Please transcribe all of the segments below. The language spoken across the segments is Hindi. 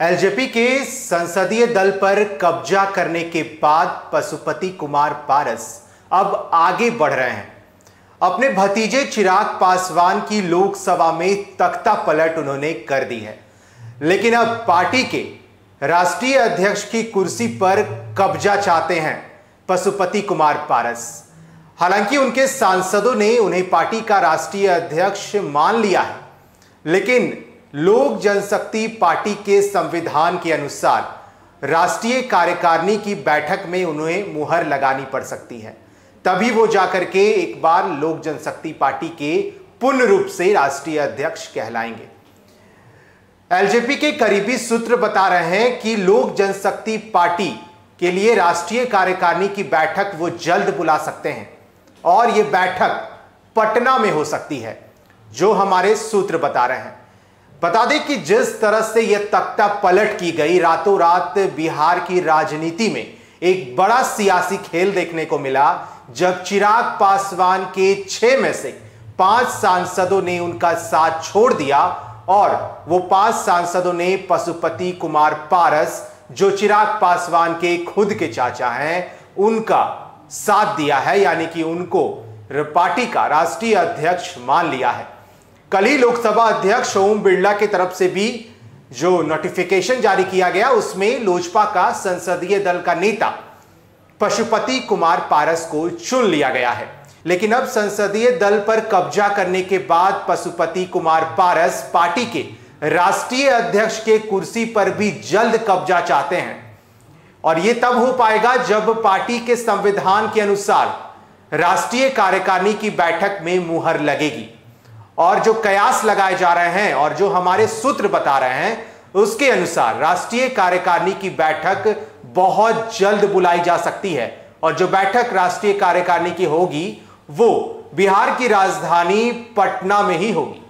एलजेपी के संसदीय दल पर कब्जा करने के बाद पशुपति कुमार पारस अब आगे बढ़ रहे हैं। अपने भतीजे चिराग पासवान की लोकसभा में तख्ता पलट उन्होंने कर दी है, लेकिन अब पार्टी के राष्ट्रीय अध्यक्ष की कुर्सी पर कब्जा चाहते हैं पशुपति कुमार पारस। हालांकि उनके सांसदों ने उन्हें पार्टी का राष्ट्रीय अध्यक्ष मान लिया है, लेकिन लोक जनशक्ति पार्टी के संविधान के अनुसार राष्ट्रीय कार्यकारिणी की बैठक में उन्हें मुहर लगानी पड़ सकती है, तभी वो जाकर के एक बार लोक जनशक्ति पार्टी के पूर्ण रूप से राष्ट्रीय अध्यक्ष कहलाएंगे। एलजेपी के करीबी सूत्र बता रहे हैं कि लोक जनशक्ति पार्टी के लिए राष्ट्रीय कार्यकारिणी की बैठक वो जल्द बुला सकते हैं और ये बैठक पटना में हो सकती है, जो हमारे सूत्र बता रहे हैं। बता दें कि जिस तरह से यह तख्ता पलट की गई, रातों रात बिहार की राजनीति में एक बड़ा सियासी खेल देखने को मिला, जब चिराग पासवान के 6 में से 5 सांसदों ने उनका साथ छोड़ दिया और वो 5 सांसदों ने पशुपति कुमार पारस, जो चिराग पासवान के खुद के चाचा हैं, उनका साथ दिया है, यानी कि उनको पार्टी का राष्ट्रीय अध्यक्ष मान लिया है। कल ही लोकसभा अध्यक्ष ओम बिरला की तरफ से भी जो नोटिफिकेशन जारी किया गया, उसमें लोजपा का संसदीय दल का नेता पशुपति कुमार पारस को चुन लिया गया है। लेकिन अब संसदीय दल पर कब्जा करने के बाद पशुपति कुमार पारस पार्टी के राष्ट्रीय अध्यक्ष के कुर्सी पर भी जल्द कब्जा चाहते हैं, और यह तब हो पाएगा जब पार्टी के संविधान के अनुसार राष्ट्रीय कार्यकारिणी की बैठक में मुहर लगेगी। और जो कयास लगाए जा रहे हैं और जो हमारे सूत्र बता रहे हैं, उसके अनुसार राष्ट्रीय कार्यकारिणी की बैठक बहुत जल्द बुलाई जा सकती है, और जो बैठक राष्ट्रीय कार्यकारिणी की होगी वो बिहार की राजधानी पटना में ही होगी।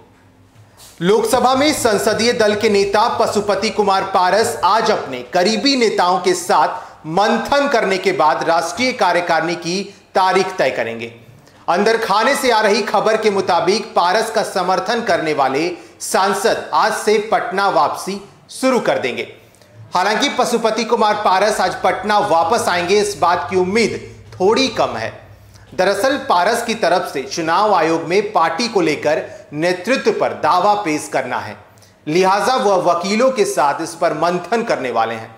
लोकसभा में संसदीय दल के नेता पशुपति कुमार पारस आज अपने करीबी नेताओं के साथ मंथन करने के बाद राष्ट्रीय कार्यकारिणी की तारीख तय करेंगे। अंदर खाने से आ रही खबर के मुताबिक पारस का समर्थन करने वाले सांसद आज से पटना वापसी शुरू कर देंगे। हालांकि पशुपति कुमार पारस आज पटना वापस आएंगे, इस बात की उम्मीद थोड़ी कम है। दरअसल पारस की तरफ से चुनाव आयोग में पार्टी को लेकर नेतृत्व पर दावा पेश करना है, लिहाजा वह वकीलों के साथ इस पर मंथन करने वाले हैं।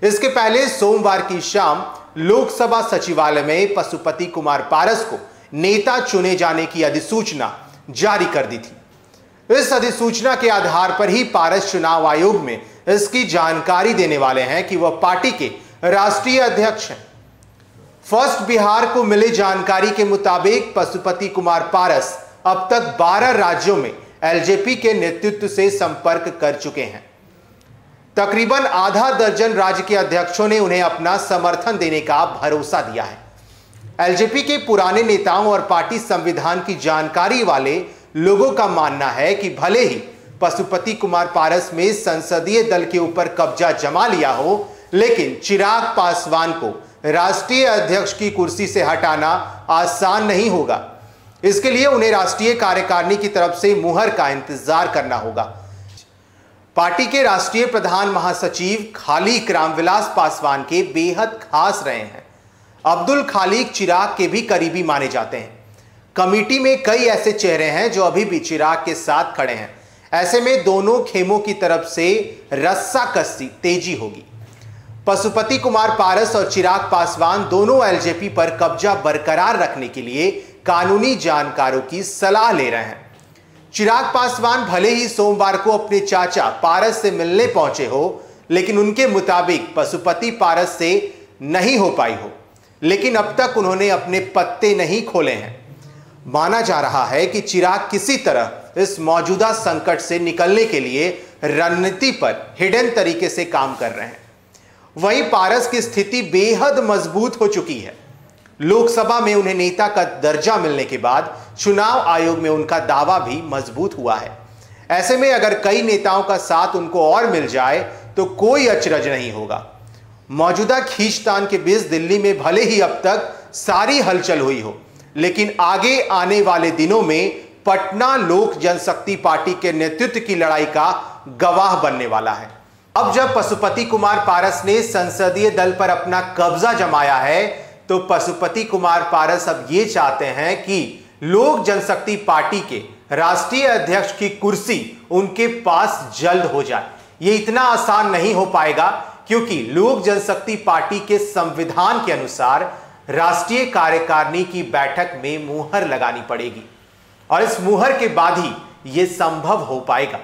इसके पहले सोमवार की शाम लोकसभा सचिवालय में पशुपति कुमार पारस को नेता चुने जाने की अधिसूचना जारी कर दी थी। इस अधिसूचना के आधार पर ही पारस चुनाव आयोग में इसकी जानकारी देने वाले हैं कि वह पार्टी के राष्ट्रीय अध्यक्ष हैं। फर्स्ट बिहार को मिली जानकारी के मुताबिक पशुपति कुमार पारस अब तक 12 राज्यों में एलजेपी के नेतृत्व से संपर्क कर चुके हैं। तकरीबन आधा दर्जन राज्य के अध्यक्षों ने उन्हें अपना समर्थन देने का भरोसा दिया है। एलजेपी के पुराने नेताओं और पार्टी संविधान की जानकारी वाले लोगों का मानना है कि भले ही पशुपति कुमार पारस में संसदीय दल के ऊपर कब्जा जमा लिया हो, लेकिन चिराग पासवान को राष्ट्रीय अध्यक्ष की कुर्सी से हटाना आसान नहीं होगा। इसके लिए उन्हें राष्ट्रीय कार्यकारिणी की तरफ से मुहर का इंतजार करना होगा। पार्टी के राष्ट्रीय प्रधान महासचिव खालिक रामविलास पासवान के बेहद खास रहे हैं। अब्दुल खालिक चिराग के भी करीबी माने जाते हैं। कमेटी में कई ऐसे चेहरे हैं जो अभी भी चिराग के साथ खड़े हैं। ऐसे में दोनों खेमों की तरफ से रस्साकसी तेजी होगी। पशुपति कुमार पारस और चिराग पासवान दोनों एलजेपी पर कब्जा बरकरार रखने के लिए कानूनी जानकारों की सलाह ले रहे हैं। चिराग पासवान भले ही सोमवार को अपने चाचा पारस से मिलने पहुंचे हो, लेकिन उनके मुताबिक पशुपति पारस से नहीं हो पाई हो, लेकिन अब तक उन्होंने अपने पत्ते नहीं खोले हैं। माना जा रहा है कि चिराग किसी तरह इस मौजूदा संकट से निकलने के लिए रणनीति पर हिडन तरीके से काम कर रहे हैं। वहीं पारस की स्थिति बेहद मजबूत हो चुकी है। लोकसभा में उन्हें नेता का दर्जा मिलने के बाद चुनाव आयोग में उनका दावा भी मजबूत हुआ है। ऐसे में अगर कई नेताओं का साथ उनको और मिल जाए तो कोई अचरज नहीं होगा। मौजूदा खींचतान के बीच दिल्ली में भले ही अब तक सारी हलचल हुई हो, लेकिन आगे आने वाले दिनों में पटना लोक जनशक्ति पार्टी के नेतृत्व की लड़ाई का गवाह बनने वाला है। अब जब पशुपति कुमार पारस ने संसदीय दल पर अपना कब्जा जमाया है, तो पशुपति कुमार पारस अब ये चाहते हैं कि लोक जनशक्ति पार्टी के राष्ट्रीय अध्यक्ष की कुर्सी उनके पास जल्द हो जाए। ये इतना आसान नहीं हो पाएगा, क्योंकि लोक जनशक्ति पार्टी के संविधान के अनुसार राष्ट्रीय कार्यकारिणी की बैठक में मुहर लगानी पड़ेगी और इस मुहर के बाद ही यह संभव हो पाएगा।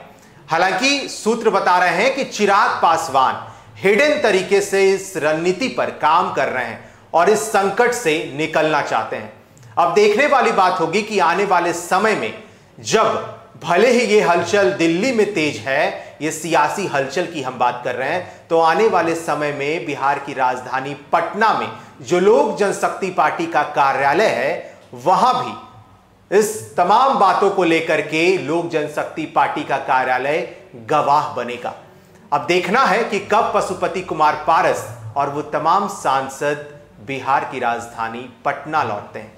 हालांकि सूत्र बता रहे हैं कि चिराग पासवान हिडन तरीके से इस रणनीति पर काम कर रहे हैं और इस संकट से निकलना चाहते हैं। अब देखने वाली बात होगी कि आने वाले समय में, जब भले ही ये हलचल दिल्ली में तेज है, ये सियासी हलचल की हम बात कर रहे हैं, तो आने वाले समय में बिहार की राजधानी पटना में जो लोक जनशक्ति पार्टी का कार्यालय है, वहां भी इस तमाम बातों को लेकर के लोक जनशक्ति पार्टी का कार्यालय गवाह बनेगा। अब देखना है कि कब पशुपति कुमार पारस और वो तमाम सांसद बिहार की राजधानी पटना लौटते हैं।